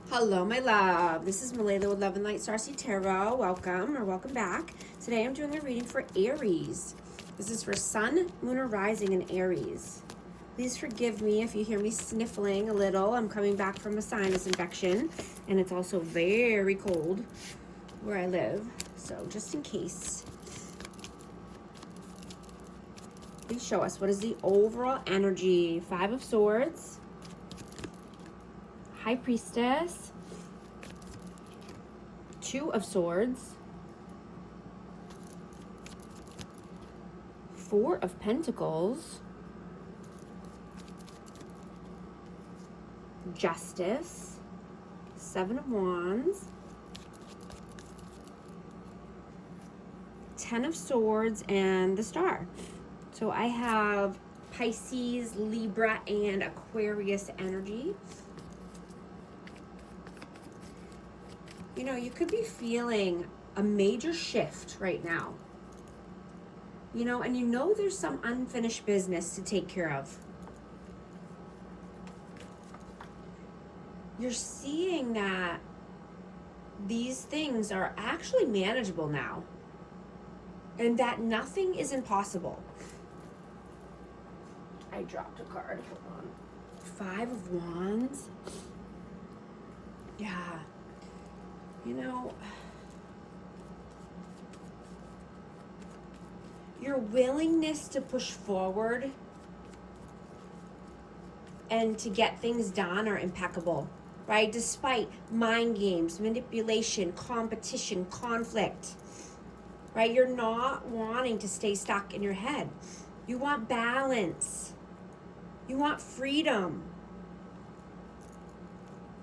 Hello, my love. This is Malayla with Love and Light Starseed Tarot. Welcome back. Today I'm doing a reading for Aries. This is for Sun, Moon, or Rising in Aries. Please forgive me if you hear me sniffling a little. I'm coming back from a sinus infection, and it's also very cold where I live. So just in case, please show us what is the overall energy. 5 of Swords, High Priestess, 2 of Swords, 4 of Pentacles, Justice, 7 of Wands, 10 of Swords, and the Star. So I have Pisces, Libra, and Aquarius energy. You know, you could be feeling a major shift right now. You know, and you know there's some unfinished business to take care of. You're seeing that these things are actually manageable now. And that nothing is impossible. I dropped a card. Hold on. 5 of Wands. Yeah. You know, your willingness to push forward and to get things done are impeccable, right? Despite mind games, manipulation, competition, conflict, right? You're not wanting to stay stuck in your head. You want balance. You want freedom,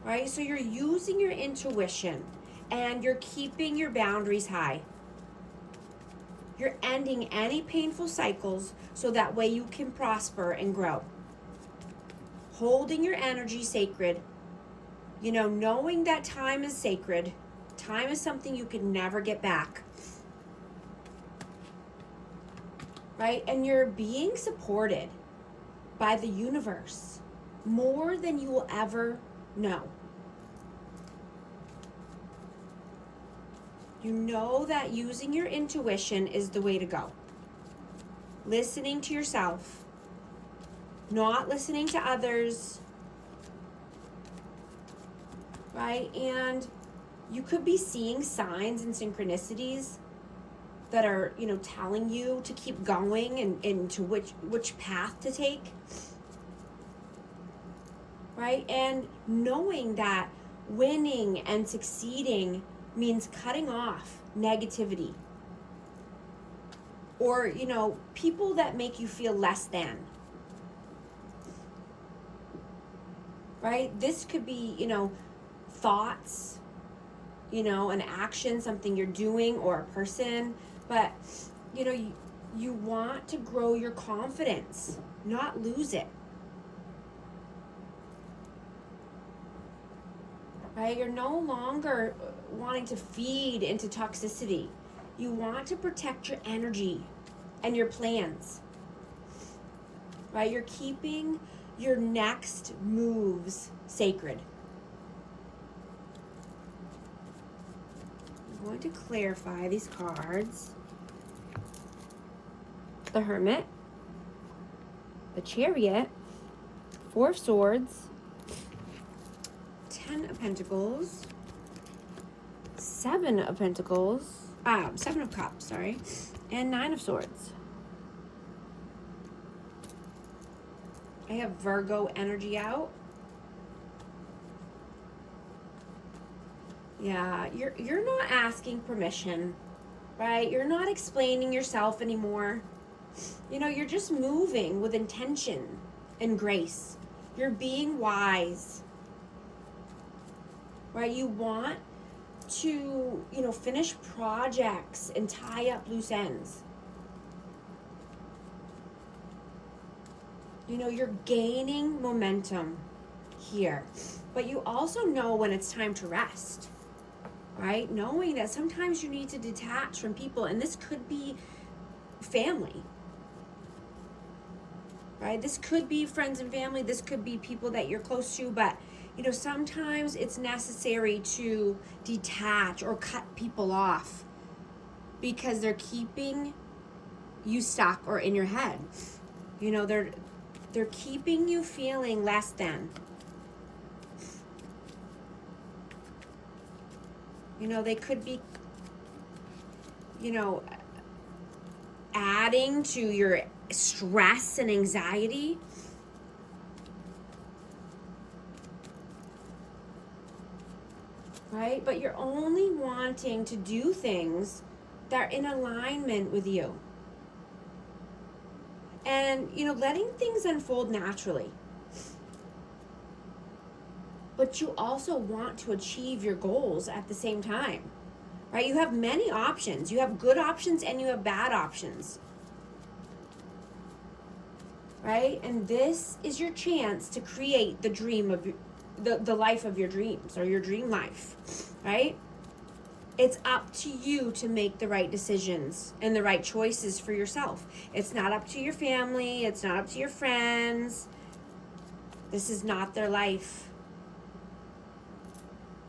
right? So you're using your intuition and you're keeping your boundaries high. You're ending any painful cycles so that way you can prosper and grow. Holding your energy sacred, you know, knowing that time is sacred. Time is something you can never get back. Right? And you're being supported by the universe more than you will ever know. You know that using your intuition is the way to go. Listening to yourself, not listening to others, right? And you could be seeing signs and synchronicities that are, you know, telling you to keep going and to which path to take, right? And knowing that winning and succeeding means cutting off negativity or, you know, people that make you feel less than, right? This could be, you know, thoughts, you know, an action, something you're doing or a person, but, you know, you want to grow your confidence, not lose it. Right? You're no longer wanting to feed into toxicity. You want to protect your energy and your plans. Right? You're keeping your next moves sacred. I'm going to clarify these cards. The Hermit, the Chariot, 4 of Swords, 10 of Pentacles, 7 of Pentacles, 7 of Cups, sorry, and 9 of Swords. I have Virgo energy out. Yeah, you're not asking permission, right? You're not explaining yourself anymore. You know, you're just moving with intention and grace. You're being wise. Right? You want to, you know, finish projects and tie up loose ends. You know, you're gaining momentum here. But you also know when it's time to rest. Right? Knowing that sometimes you need to detach from people, and this could be family. Right? This could be friends and family. This could be people that you're close to, but You know, sometimes it's necessary to detach or cut people off because they're keeping you stuck or in your head. You know, they're keeping you feeling less than. You know, they could be, you know, adding to your stress and anxiety. Right? But you're only wanting to do things that are in alignment with you. And, you know, letting things unfold naturally. But you also want to achieve your goals at the same time. Right? You have many options. You have good options and you have bad options. Right? And this is your chance to create the dream of the life of your dreams, or your dream life, right? It's up to you to make the right decisions and the right choices for yourself. It's not up to your family. It's not up to your friends. This is not their life,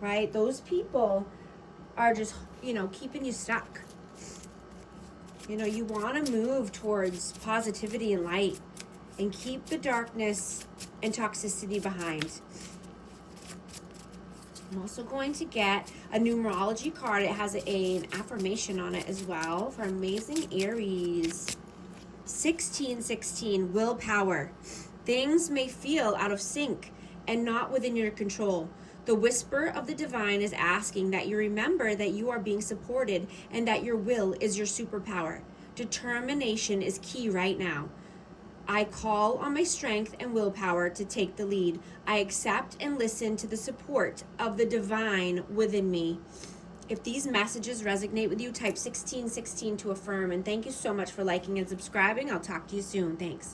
right? Those people are just, you know, keeping you stuck. You know, you want to move towards positivity and light and keep the darkness and toxicity behind. I'm also going to get a numerology card. It has an affirmation on it as well for amazing Aries. 1616, willpower. Things may feel out of sync and not within your control. The whisper of the divine is asking that you remember that you are being supported and that your will is your superpower. Determination is key right now. I call on my strength and willpower to take the lead. I accept and listen to the support of the divine within me. If these messages resonate with you, type 1616 to affirm. And thank you so much for liking and subscribing. I'll talk to you soon. Thanks.